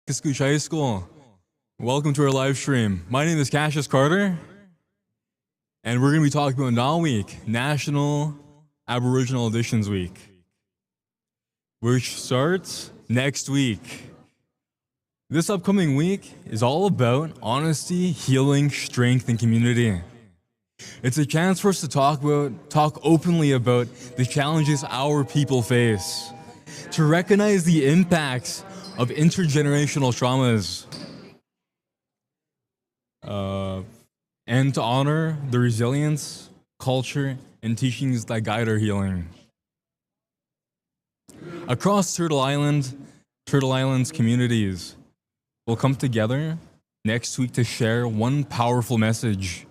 Kiskuch High School. Welcome to our live stream. My name is Cassius Carter, and we're going to be talking about NAW Week, National Aboriginal Editions Week, which starts next week. This upcoming week is all about honesty, healing, strength, and community. It's a chance for us to talk openly about the challenges our people face, to recognize the impacts of intergenerational traumas, and to honor the resilience, culture, and teachings that guide our healing. Across Turtle Island's communities will come together next week to share one powerful message.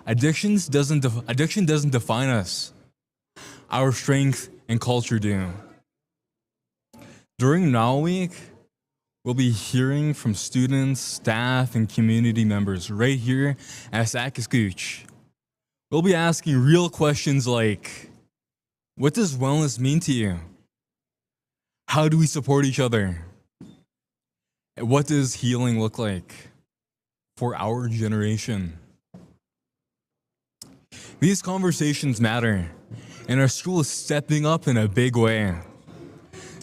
Addiction doesn't define us. Our strength and culture do. During NAW Week, we'll be hearing from students, staff, and community members right here at Sakiskooch. We'll be asking real questions like, what does wellness mean to you? How do we support each other? What does healing look like for our generation? These conversations matter, and our school is stepping up in a big way.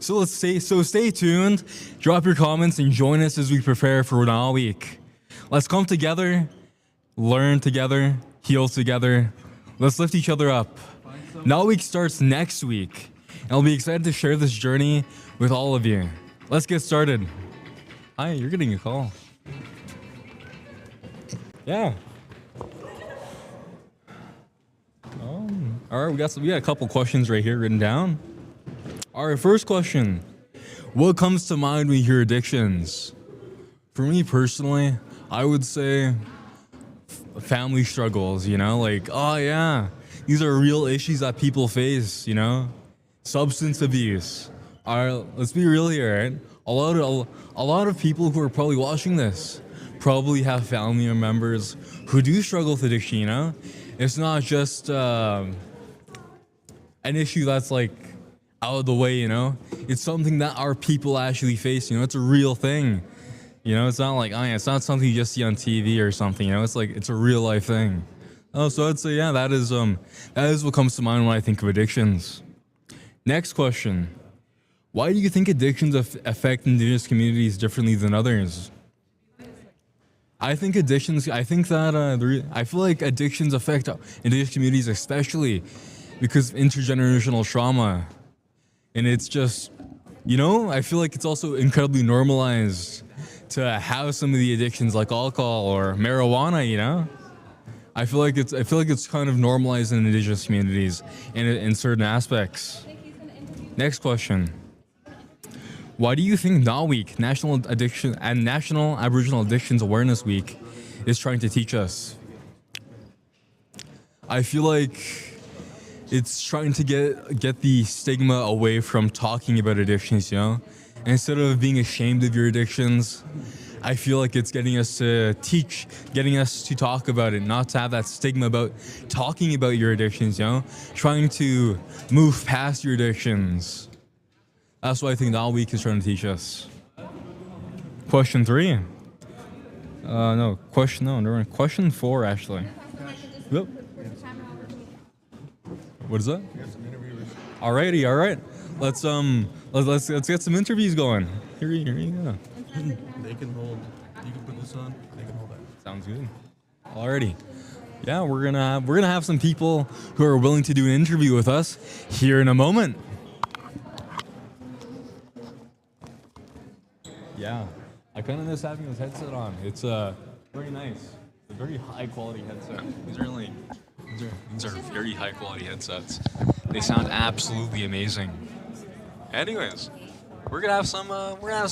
So stay tuned, drop your comments, and join us as we prepare for NAW Week. Let's come together, learn together, heal together. Let's lift each other up. NAW Week starts next week, and I'll be excited to share this journey with all of you. Let's get started. Hi, you're getting a call. Yeah. All right, we got a couple questions right here written down. All right, first question. What comes to mind when you hear addictions? For me personally, I would say family struggles, like, oh yeah, these are real issues that people face, substance abuse. All right, let's be real here, right? A lot of people who are probably watching this probably have family members who do struggle with addiction, It's not just an issue that's like out of the way, It's something that our people actually face, It's a real thing, It's not like, it's not something you just see on TV or something, It's like, it's a real life thing. So I'd say, yeah, that is what comes to mind when I think of addictions. Next question. Why do you think addictions affect Indigenous communities differently than others? I feel like addictions affect Indigenous communities especially because of intergenerational trauma. And it's just, I feel like it's also incredibly normalized to have some of the addictions like alcohol or marijuana, I feel like it's kind of normalized in Indigenous communities in certain aspects. Next question. Why do you think NAW Week, National Aboriginal Addictions Awareness Week, is trying to teach us? I feel like it's trying to get the stigma away from talking about addictions, Instead of being ashamed of your addictions, I feel like it's getting us to talk about it, not to have that stigma about talking about your addictions, Trying to move past your addictions. That's what I think NAW Week is trying to teach us. Question 3. Question 4, actually. Yep. What is that? Alrighty, all right. Let's get some interviews going. Here you go. They can hold. You can put this on. They can hold that. Sounds good. Alrighty. Yeah, we're gonna have some people who are willing to do an interview with us here in a moment. Yeah, I kind of miss having this headset on. It's very nice. It's a very high quality headset. These are very high quality headsets. They sound absolutely amazing. Anyways, we're gonna have some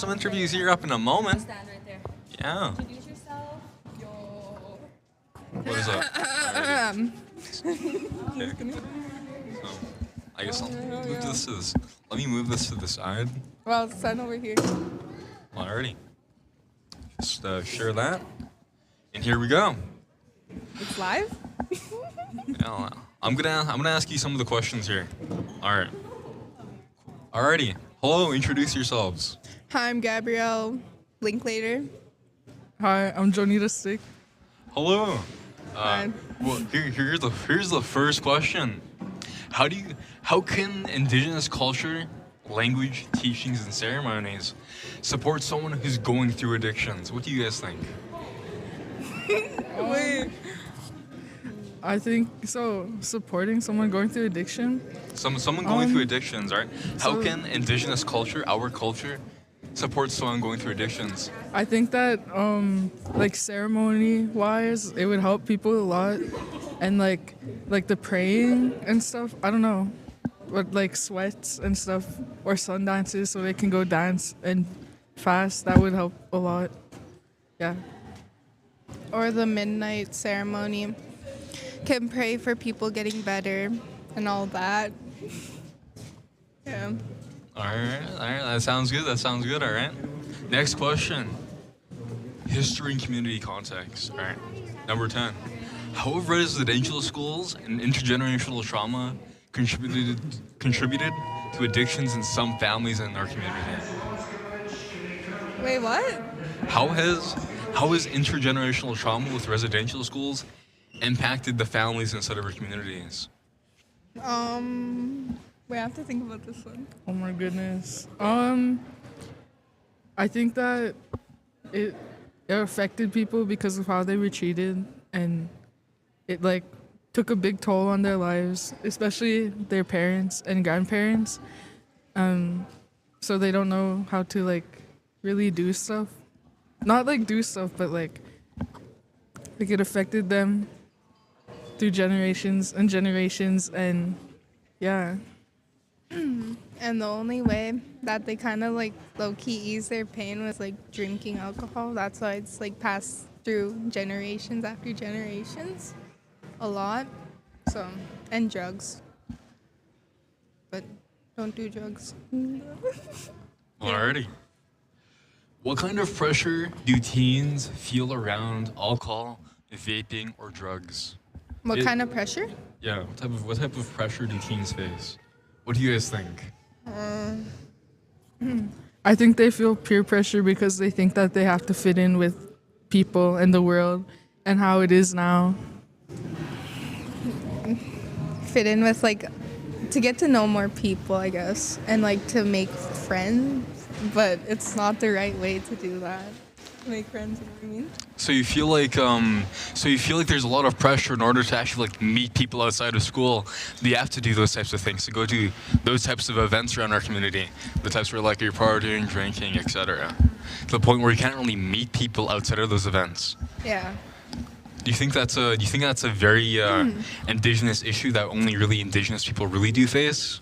interviews here up in a moment. Stand right there. Yeah. Introduce yourself. Yo. What is that? Okay. So, I guess I'll move this to this. Let me move this to the side. Well, stand over here. Alrighty. Just share that. And here we go. It's live? Yeah, I'm gonna ask you some of the questions here. Alright. Alrighty. Hello, introduce yourselves. Hi, I'm Gabrielle. Linklater. Hi, I'm Jonita Stick. Hello. Hi. Well, here's the first question. How can indigenous culture, language, teachings, and ceremonies support someone who's going through addictions? What do you guys think? Wait. I think so. Supporting someone going through addiction. Someone going through Um, addictions, right? How so- can indigenous culture, our culture, support someone going through addictions? I think that like ceremony wise, it would help people a lot, and like the praying and stuff. I don't know, but like sweats and stuff or sun dances, so they can go dance and fast. That would help a lot. Yeah. Or the midnight ceremony. Can pray for people getting better and all that. Yeah. All right. That sounds good. All right. Next question. History and community context. All right. Number 10. How have residential schools and intergenerational trauma contributed to addictions in some families in our community? Wait, what? How has intergenerational trauma with residential schools impacted the families inside of our communities? Wait, I have to think about this one. Oh my goodness. I think that it affected people because of how they were treated, and it like took a big toll on their lives, especially their parents and grandparents. So they don't know how to like really do stuff. Not like do stuff, but like it affected them through generations and generations, and yeah. And the only way that they kind of like low-key ease their pain was like drinking alcohol. That's why it's like passed through generations after generations a lot. So, and drugs. But don't do drugs. Alrighty. What kind of pressure do teens feel around alcohol, vaping, or drugs? What It- kind of pressure? Yeah, what type of pressure do teens face? What do you guys think? I think they feel peer pressure because they think that they have to fit in with people and the world and how it is now. Fit in with like to get to know more people, I guess, and like to make friends. But it's not the right way to do that. Make friends, you know what I mean? So you feel like there's a lot of pressure in order to actually like meet people outside of school. You have to do those types of things to go to those types of events around our community, the types where like you're partying, drinking, etc. To the point where you can't really meet people outside of those events. Yeah. Do you think that's a very indigenous issue that only really indigenous people really do face?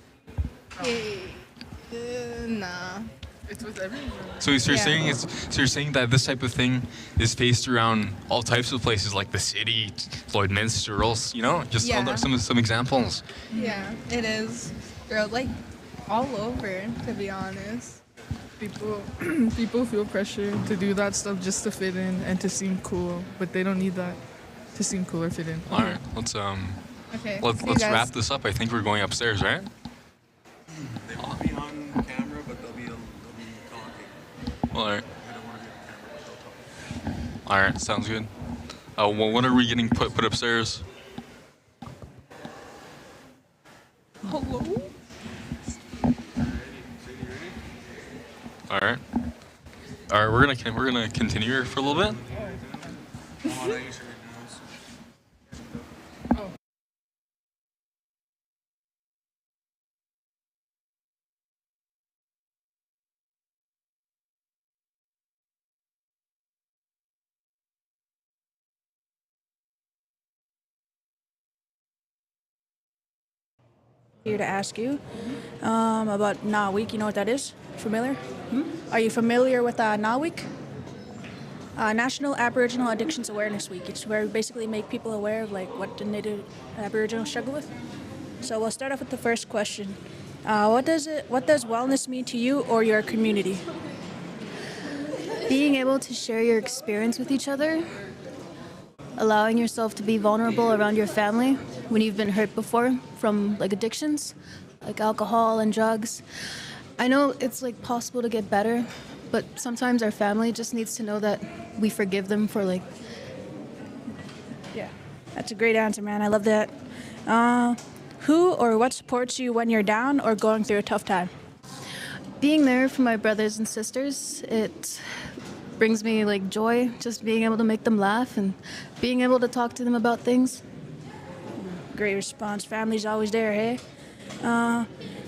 Nah. It's with everyone. So you're Yeah. saying that this type of thing is faced around all types of places like the city, Lloydminster, or else, just Yeah. some examples. Yeah, it is. They're like all over, to be honest. People feel pressure to do that stuff just to fit in and to seem cool, but they don't need that to seem cool or fit in. All right, let's Okay. let's see you guys. wrap this up. I think we're going upstairs, right? They won't be on camera, but they'll be talking. All right. I don't want to be on camera, but they'll talk. All right, sounds good. Well, when are we getting put upstairs? Hello? All right. We're gonna continue here for a little bit. Here to ask you about NAWIC. You know what that is? Familiar? Are you familiar with NAWIC? National Aboriginal Addictions Awareness Week. It's where we basically make people aware of like what the Native Aboriginals struggle with. So we'll start off with the first question. What does wellness mean to you or your community? Being able to share your experience with each other, allowing yourself to be vulnerable around your family when you've been hurt before from like addictions, like alcohol and drugs. I know it's like possible to get better, but sometimes our family just needs to know that we forgive them for like. Yeah, that's a great answer, man. I love that. Who or what supports you when you're down or going through a tough time? Being there for my brothers and sisters, it brings me like joy, just being able to make them laugh and being able to talk to them about things. Great response. Family's always there, hey?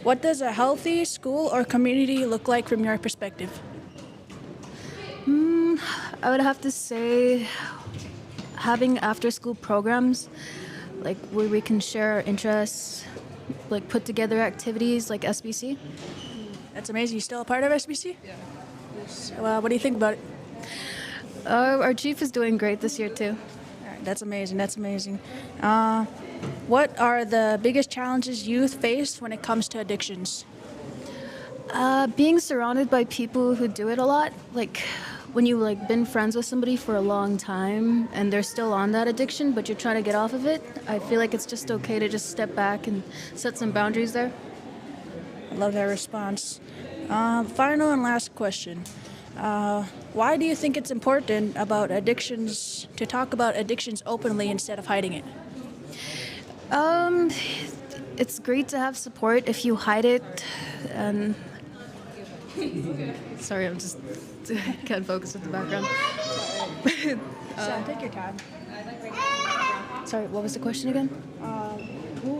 What does a healthy school or community look like from your perspective? I would have to say having after school programs like where we can share our interests, like put together activities like SBC. That's amazing. You still a part of SBC? Yeah. Well, what do you think about it? Our chief is doing great this year too. All right, that's amazing. That's amazing. What are the biggest challenges youth face when it comes to addictions? Being surrounded by people who do it a lot, like when you like been friends with somebody for a long time and they're still on that addiction, but you're trying to get off of it. I feel like it's just okay to just step back and set some boundaries there. I love that response. Final and last question. Why do you think it's important about addictions to talk about addictions openly instead of hiding it? It's great to have support if you hide it. And sorry, I'm just can't focus with the background. Take your time. Sorry, what was the question again?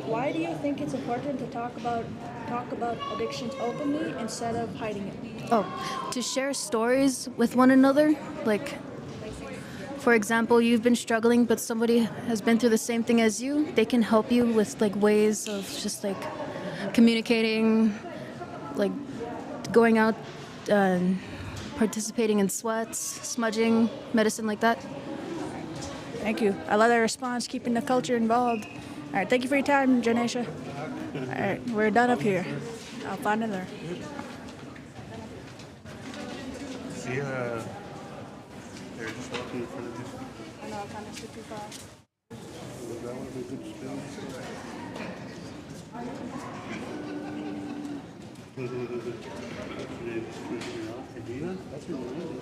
Why do you think it's important to talk about addictions openly instead of hiding it? Oh, to share stories with one another. Like, for example, you've been struggling, but somebody has been through the same thing as you. They can help you with like ways of just like communicating, like going out, participating in sweats, smudging, medicine like that. Thank you. I love that response, keeping the culture involved. All right, thank you for your time, Janesha. All right, we're done up here. I'll find another. See, they're just walking in front of you. I know, I kind of stood too far. That would be a good spin. That's your name.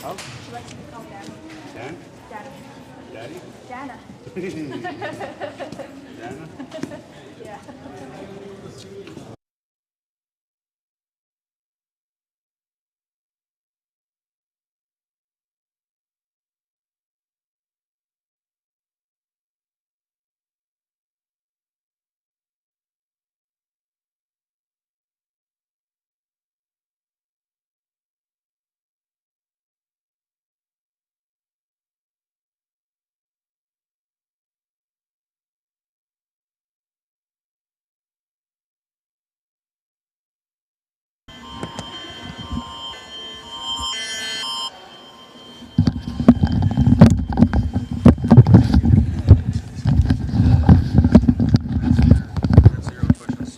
How? She likes to be called Dad. Dan? Daddy. Daddy? Dana. Dana? Yeah. Zero questions.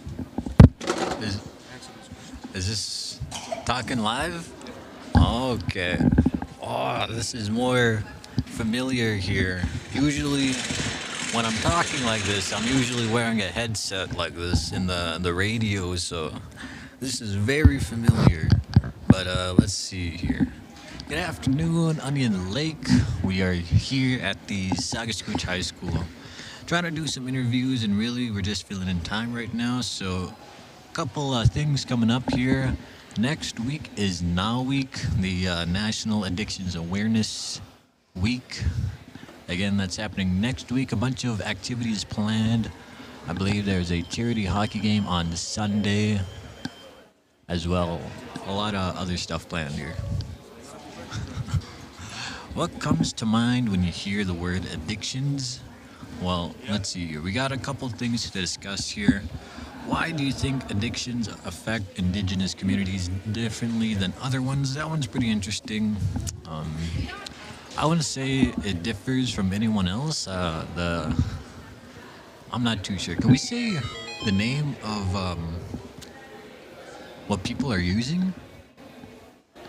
Is, Answer those questions. is this talking live? Okay. Oh, this is more familiar here. Usually, when I'm talking like this, I'm usually wearing a headset like this in the radio, so this is very familiar. But let's see here. Good afternoon, Onion Lake. We are here at the Sagaskuch High School, trying to do some interviews, and really we're just filling in time right now. So, a couple things coming up here. Next week is Now Week, the National Addictions Awareness Week. Again, that's happening next week. A bunch of activities planned. I believe there's a charity hockey game on Sunday as well. A lot of other stuff planned here. What comes to mind when you hear the word addictions? Well, let's see here. We got a couple things to discuss here. Why do you think addictions affect indigenous communities differently than other ones? That one's pretty interesting. I want to say it differs from anyone else. I'm not too sure. Can we say the name of what people are using?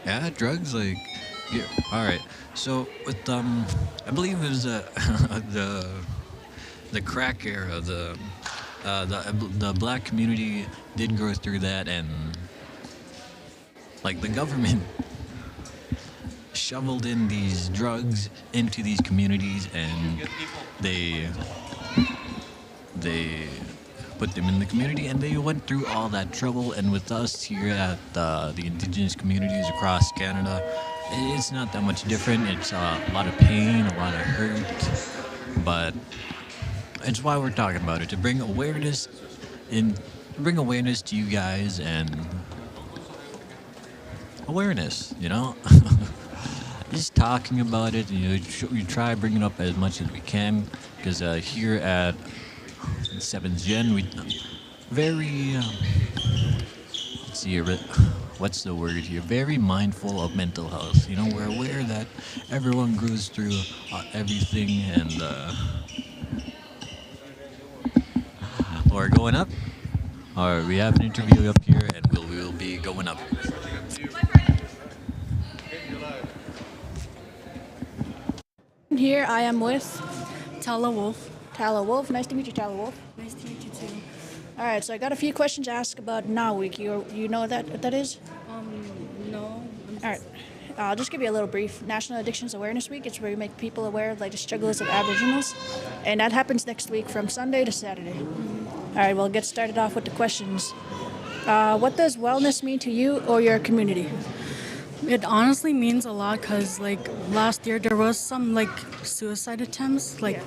Yeah, drugs, like, yeah. All right. So with I believe it was the crack era, the the black community did go through that, and like the government shoveled in these drugs into these communities, and they put them in the community, and they went through all that trouble. And with us here at the indigenous communities across Canada, it's not that much different. It's a lot of pain, a lot of hurt, but it's why we're talking about it, to bring awareness to you guys, and awareness, just talking about it. We try bringing it up as much as we can, because here at 7th Gen, we very let's see here, what's the word here? Very mindful of mental health. We're aware that everyone goes through everything, and we're going up. Or we have an interview up here, and we'll be going up. Here I am with Tala Wolf. Tala Wolf. Nice to meet you, Tala Wolf. Nice to meet you too. All right, so I got a few questions to ask about Now Week. You know what that is? No. All right. I'll just give you a little brief. National Addictions Awareness Week. It's where we make people aware of the struggles of Aboriginals, and that happens next week from Sunday to Saturday. All right, we'll get started off with the questions. What does wellness mean to you or your community? It honestly means a lot because, last year there was some, suicide attempts. I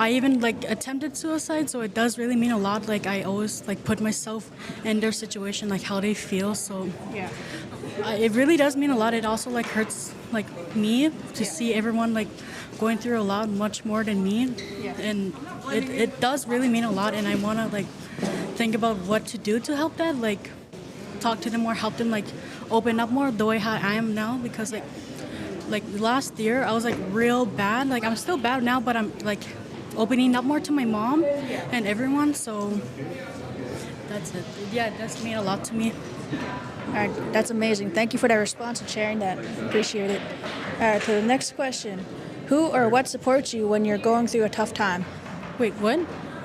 even attempted suicide, so it does really mean a lot. I always, put myself in their situation, how they feel. So, Yeah. It really does mean a lot. It also, hurts, me to see everyone, going through a lot, much more than me. Yeah. And it does really mean a lot, and I want to, think about what to do to help that, talk to them more, help them, open up more the way how I am now, because last year I was real bad. I'm still bad now, but I'm opening up more to my mom and everyone. So that's it. Yeah, it does mean a lot to me. All right, that's amazing. Thank you for that response and sharing that. Appreciate it. All right, to the next question. Who or what supports you when you're going through a tough time? Wait, what?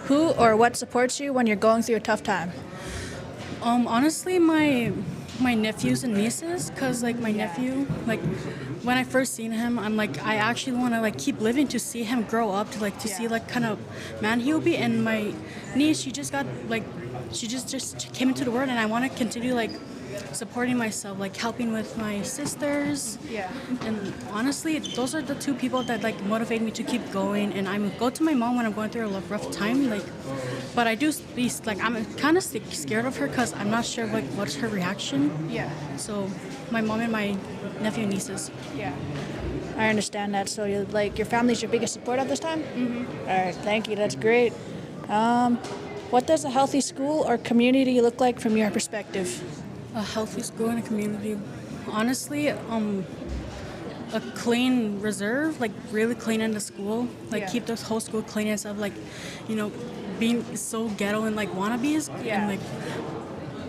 Who or what supports you when you're going through a tough time? Honestly, my nephews and nieces, because my nephew, when I first seen him, I'm I actually want to keep living to see him grow up, to see kind of man he'll be. And my niece, she just got she just came into the world, and I want to continue supporting myself, helping with my sisters. Yeah. And honestly, those are the two people that motivate me to keep going. And I go to my mom when I'm going through a rough time, but I do be I'm kind of scared of her because I'm not sure what's her reaction. Yeah. So my mom and my nephew and nieces. Yeah. I understand that. So you're your family's your biggest support at this time? Mm-hmm. All right, thank you. That's great. What does a healthy school or community look like from your perspective? A healthy school and a community. Honestly, a clean reserve, really clean in the school, keep the whole school clean instead of being so ghetto and wannabes. Yeah. And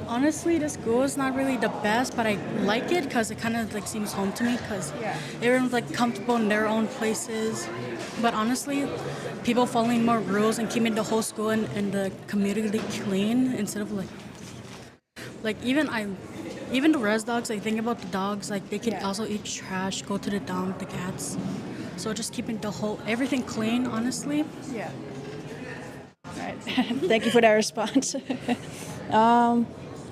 honestly, the school is not really the best, but I like it because it kind of seems home to me because everyone's comfortable in their own places. But honestly, people following more rules and keeping the whole school and the community clean instead of even the res dogs, think about the dogs, they can also eat trash, go to the dump, the cats. So just keeping everything clean, honestly. Yeah. All right. Thank you for that response.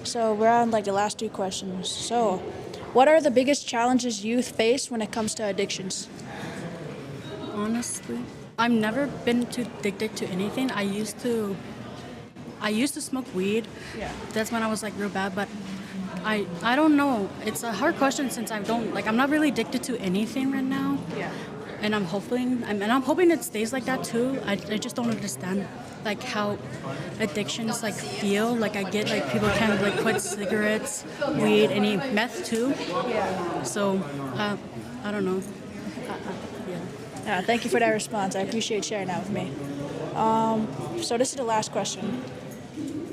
So we're on the last two questions. So, what are the biggest challenges youth face when it comes to addictions? Honestly, I've never been too addicted to anything. I used to smoke weed. Yeah. That's when I was real bad, but I don't know. It's a hard question since I'm not really addicted to anything right now. Yeah. And I'm hoping it stays like that too. I just don't understand how addictions feel. I get people can quit cigarettes, weed, any meth too. Yeah. So I don't know. Yeah. Thank you for that response. I appreciate sharing that with me. So this is the last question.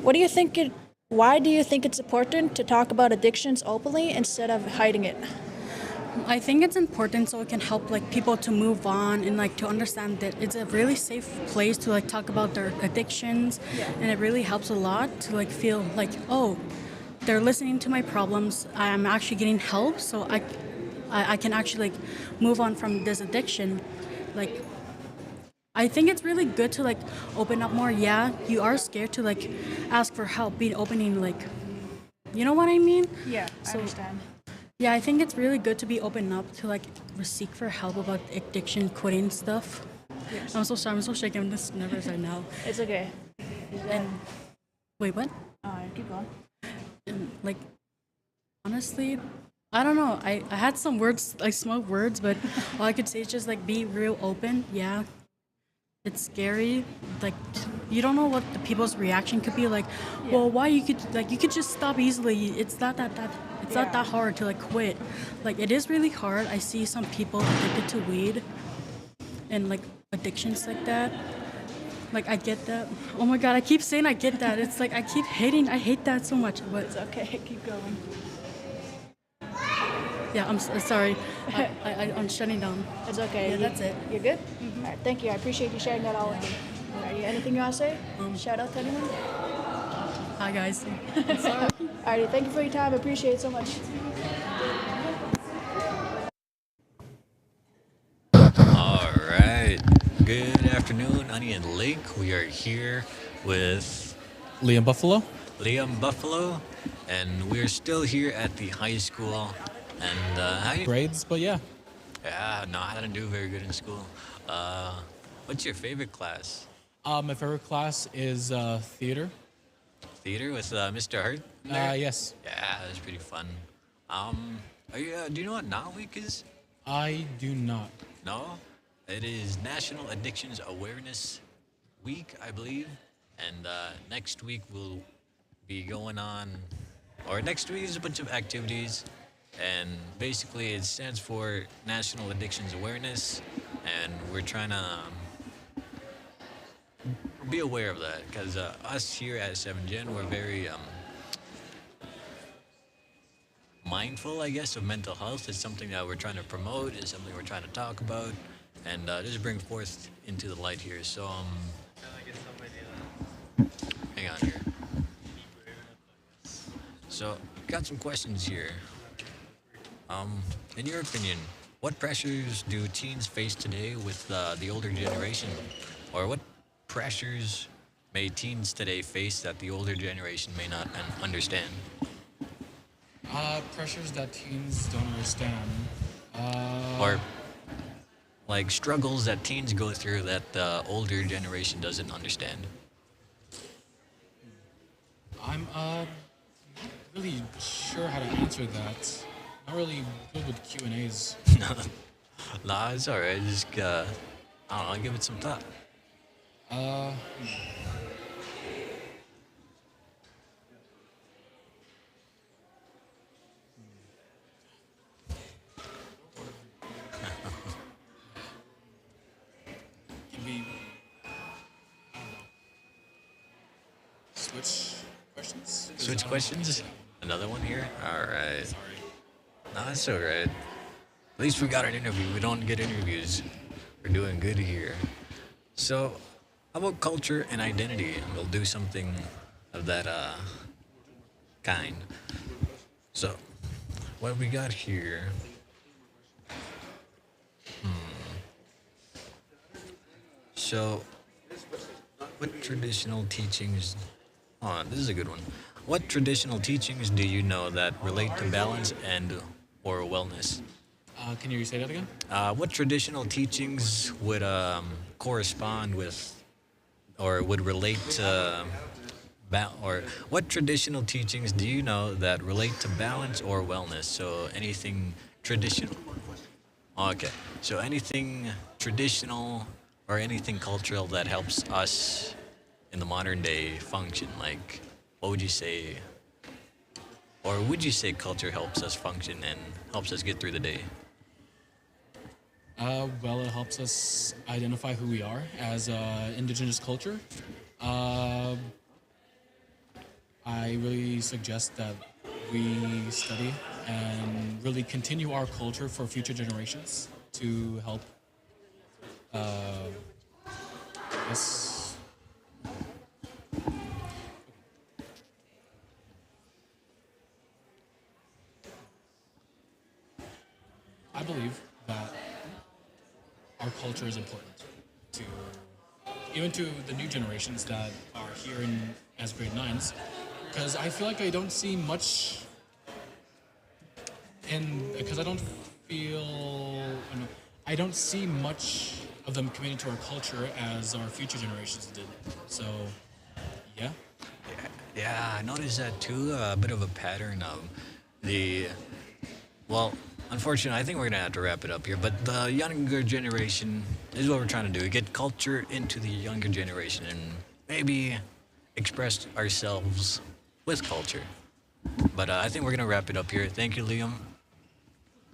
Why do you think it's important to talk about addictions openly instead of hiding it? I think it's important so it can help like people to move on and like to understand that it's a really safe place to like talk about their addictions, and it really helps a lot to like feel like, oh, they're listening to my problems. I'm actually getting help, so I can actually like move on from this addiction. Like I think it's really good to like open up more. Yeah, you are scared to like ask for help, being opening like, you know what I mean? Yeah, I So- understand. Yeah, I think it's really good to be open up to like seek for help about addiction, quitting stuff. Yes. I'm so sorry. I'm so shaky. I'm just nervous right now. It's okay. And wait, what? Keep going. And like, honestly, I don't know. I had some words, like small words, but all I could say is just like be real open. Yeah, it's scary. Like you don't know what the people's reaction could be. Like, well, why you could just stop easily. It's not that it's not that hard to like quit. Like it is really hard. I see some people addicted to weed and like addictions like that. Like I get that. Oh my god, I keep saying I get that. It's like I keep hating. I hate that so much. But It's okay. Keep going. yeah, I'm sorry. I'm shutting down. It's okay. Yeah, that's it. You're good? All right, thank you. I appreciate you sharing that all with me. Alrighty, anything you want to say? Shout out to anyone? Hi guys. Alrighty, thank you for your time. I appreciate it so much. All right. Good afternoon, Onion Lake. We are here with Liam Buffalo. Liam Buffalo, and we're still here at the high school. And how you? Grades, but yeah. Yeah, no, I didn't do very good in school. What's your favorite class? My favorite class is theater. Theater with Mr. Hart? Yes. Yeah, that was pretty fun. Are you? Do you know what Now Week is? I do not. No, it is National Addictions Awareness Week, I believe. And next week we'll be going on, or next week is a bunch of activities, and basically it stands for National Addictions Awareness, and we're trying to be aware of that because us here at 7Gen, we're very mindful, I guess, of mental health. It's something that we're trying to promote. It's something we're trying to talk about, and just bring forth into the light here. So, hang on here. So, got some questions here. In your opinion, what pressures do teens face today with the older generation, or what pressures may teens today face that the older generation may not understand? Pressures that teens don't understand. Or like struggles that teens go through that the older generation doesn't understand? I'm not really sure how to answer that. Not really good with Q&As. Nah, it's alright. Just, I don't know, give it some thought. Can we, I don't know, switch questions? Switch questions? Another one here? Alright. Sorry. No, that's alright. At least we got an interview. We don't get interviews. We're doing good here. So, how about culture and identity? We'll do something of that kind. So, what we got here? So, what traditional teachings? Oh, this is a good one. What traditional teachings do you know that relate to balance and or wellness? Can you say that again? What traditional teachings would correspond with, or would relate to, or what traditional teachings do you know that relate to balance or wellness? So anything traditional. Okay, so anything traditional or anything cultural that helps us in the modern day function. Like, what would you say? Or would you say culture helps us function and helps us get through the day? Well, it helps us identify who we are as indigenous culture. I really suggest that we study and really continue our culture for future generations to help us. I believe that our culture is important to even to the new generations that are here as grade nines, because I feel like I don't see much, and because I don't see much of them committing to our culture as our future generations did. So, yeah. Yeah, I noticed that too. A bit of a pattern of well, unfortunately, I think we're gonna have to wrap it up here. But the younger generation is what we're trying to do: get culture into the younger generation and maybe express ourselves with culture. But I think we're gonna wrap it up here. Thank you, Liam.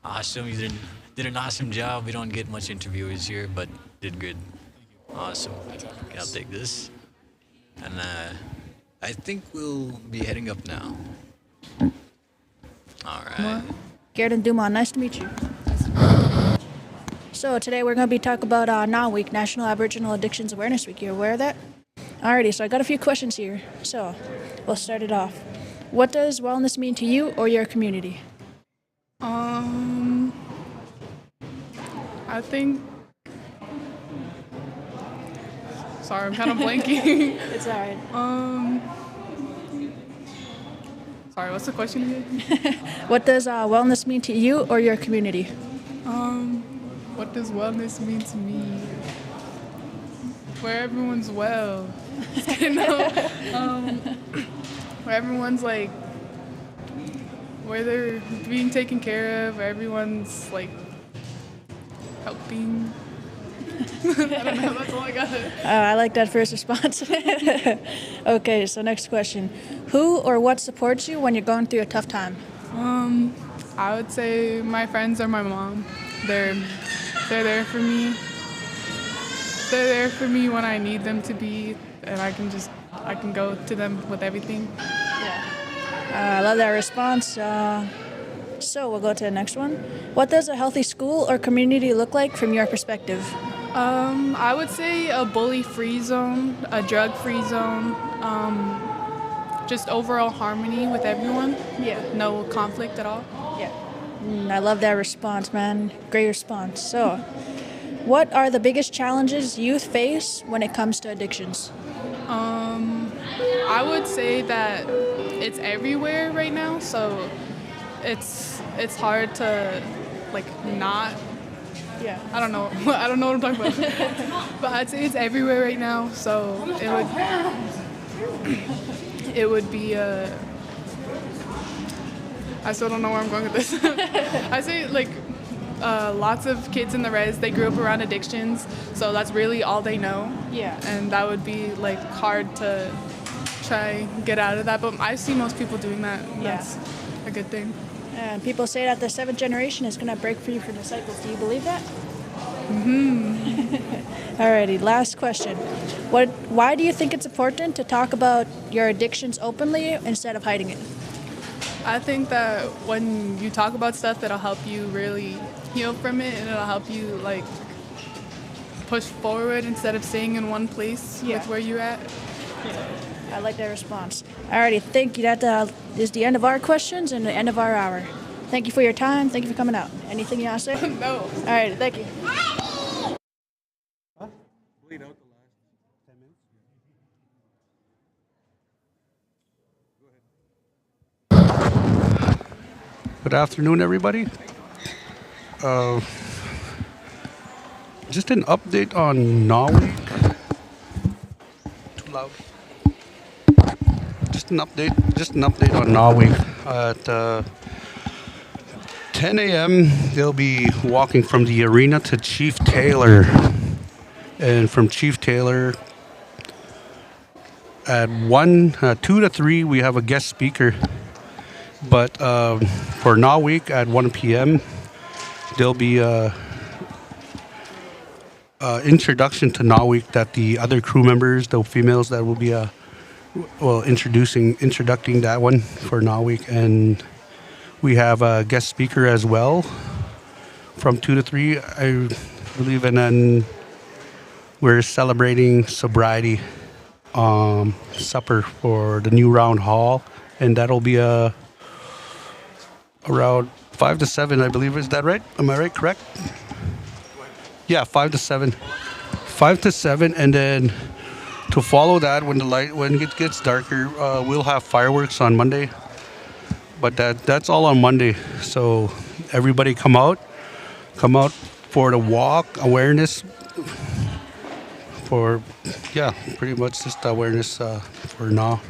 Awesome, you did an awesome job. We don't get much interviewers here, but did good. Awesome. Okay, I'll take this, and I think we'll be heading up now. All right. Garrett Dumont, nice to meet you. So today we're going to be talking about NAW Week, National Aboriginal Addictions Awareness Week. You aware of that? Alrighty, so I got a few questions here. So we'll start it off. What does wellness mean to you or your community? I think. Sorry, I'm kind of blanking. It's alright. Sorry, what's the question again? What does wellness mean to you or your community? What does wellness mean to me? Where everyone's well. You know? Where everyone's like, where they're being taken care of, where everyone's like helping. I don't know, that's all I got. I like that first response. Okay, so next question. Who or what supports you when you're going through a tough time? I would say my friends or my mom. They're there for me. They're there for me when I need them to be, and I can go to them with everything. I love that response. So we'll go to the next one. What does a healthy school or community look like from your perspective? I would say a bully-free zone, a drug-free zone, just overall harmony with everyone. Yeah. No conflict at all. Yeah. I love that response, man. Great response. So, what are the biggest challenges youth face when it comes to addictions? I would say that it's everywhere right now, so it's hard to like not. Yeah. I don't know what I'm talking about. But I'd say it's everywhere right now, so it would be I still don't know where I'm going with this. I say like lots of kids in the res, they grew up around addictions, so that's really all they know. Yeah. And that would be like hard to try get out of that, but I see most people doing that. And that's a good thing. And people say that the seventh generation is going to break free from the cycles. Do you believe that? Alrighty, last question. Why do you think it's important to talk about your addictions openly instead of hiding it? I think that when you talk about stuff, that'll help you really heal from it, and it'll help you like push forward instead of staying in one place with where you're at. I like that response. Alrighty, thank you. That is the end of our questions and the end of our hour. Thank you for your time. Thank you for coming out. Anything you want to say? No. Alright, thank you. Bleed out the last 10 minutes. Good afternoon, everybody. Just an update on NAW Week. Too loud. Just an update on NAW Week. At 10 a.m., they'll be walking from the arena to Chief Taylor. And from Chief Taylor, at 2 to 3, we have a guest speaker. But for NAW Week at 1 p.m., there'll be introduction to NAW Week that the other crew members, the females that will be introducing that one for NAW Week, and We have a guest speaker as well from 2 to 3, I believe, and then we're celebrating sobriety supper for the new round hall, and that'll be around 5 to 7, I believe. Is that right? Am I right? Correct? Yeah, 5 to 7. 5 to 7, and then to follow that, when it gets darker, we'll have fireworks on Monday. But that's all on Monday. So everybody come out for the walk awareness. For pretty much just awareness for now.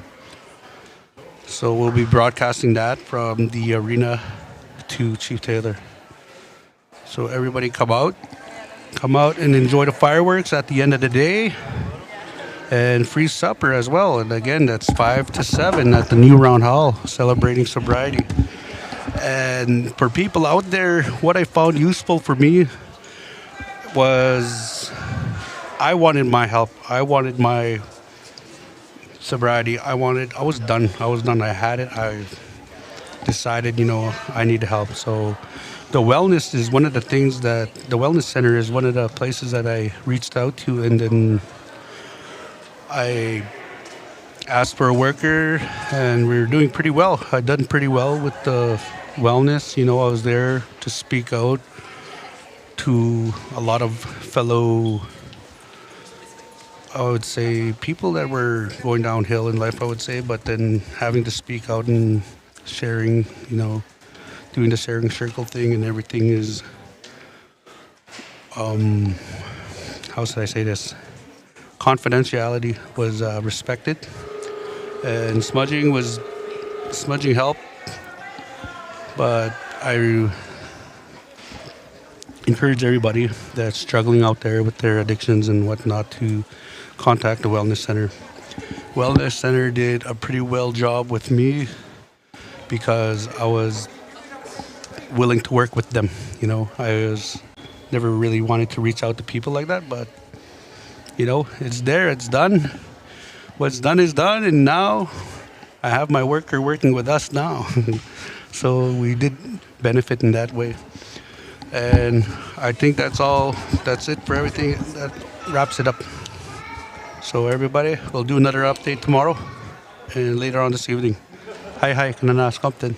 So we'll be broadcasting that from the arena to Chief Taylor. So everybody come out and enjoy the fireworks at the end of the day, and free supper as well. And again, that's 5 to 7 at the new round hall, celebrating sobriety. And for people out there, what I found useful for me was I wanted my help. I wanted my sobriety. I was done. I had it. I decided, I need help. So the wellness is one of the things the wellness center is one of the places that I reached out to, and then I asked for a worker, and we were doing pretty well. I'd done pretty well with the wellness. I was there to speak out to a lot of fellow, I would say, people that were going downhill in life, I would say, but then having to speak out and sharing, doing the sharing circle thing and everything is, how should I say this? Confidentiality was respected, and smudging helped, but I encourage everybody that's struggling out there with their addictions and whatnot to contact the Wellness Center. Wellness Center did a pretty well job with me because I was willing to work with them. I was never really wanted to reach out to people like that, but it's there, it's done. What's done is done, and now I have my worker working with us now. So we did benefit in that way. And I think that's it for everything. That wraps it up. So everybody, we'll do another update tomorrow and later on this evening. Hi, can I ask something?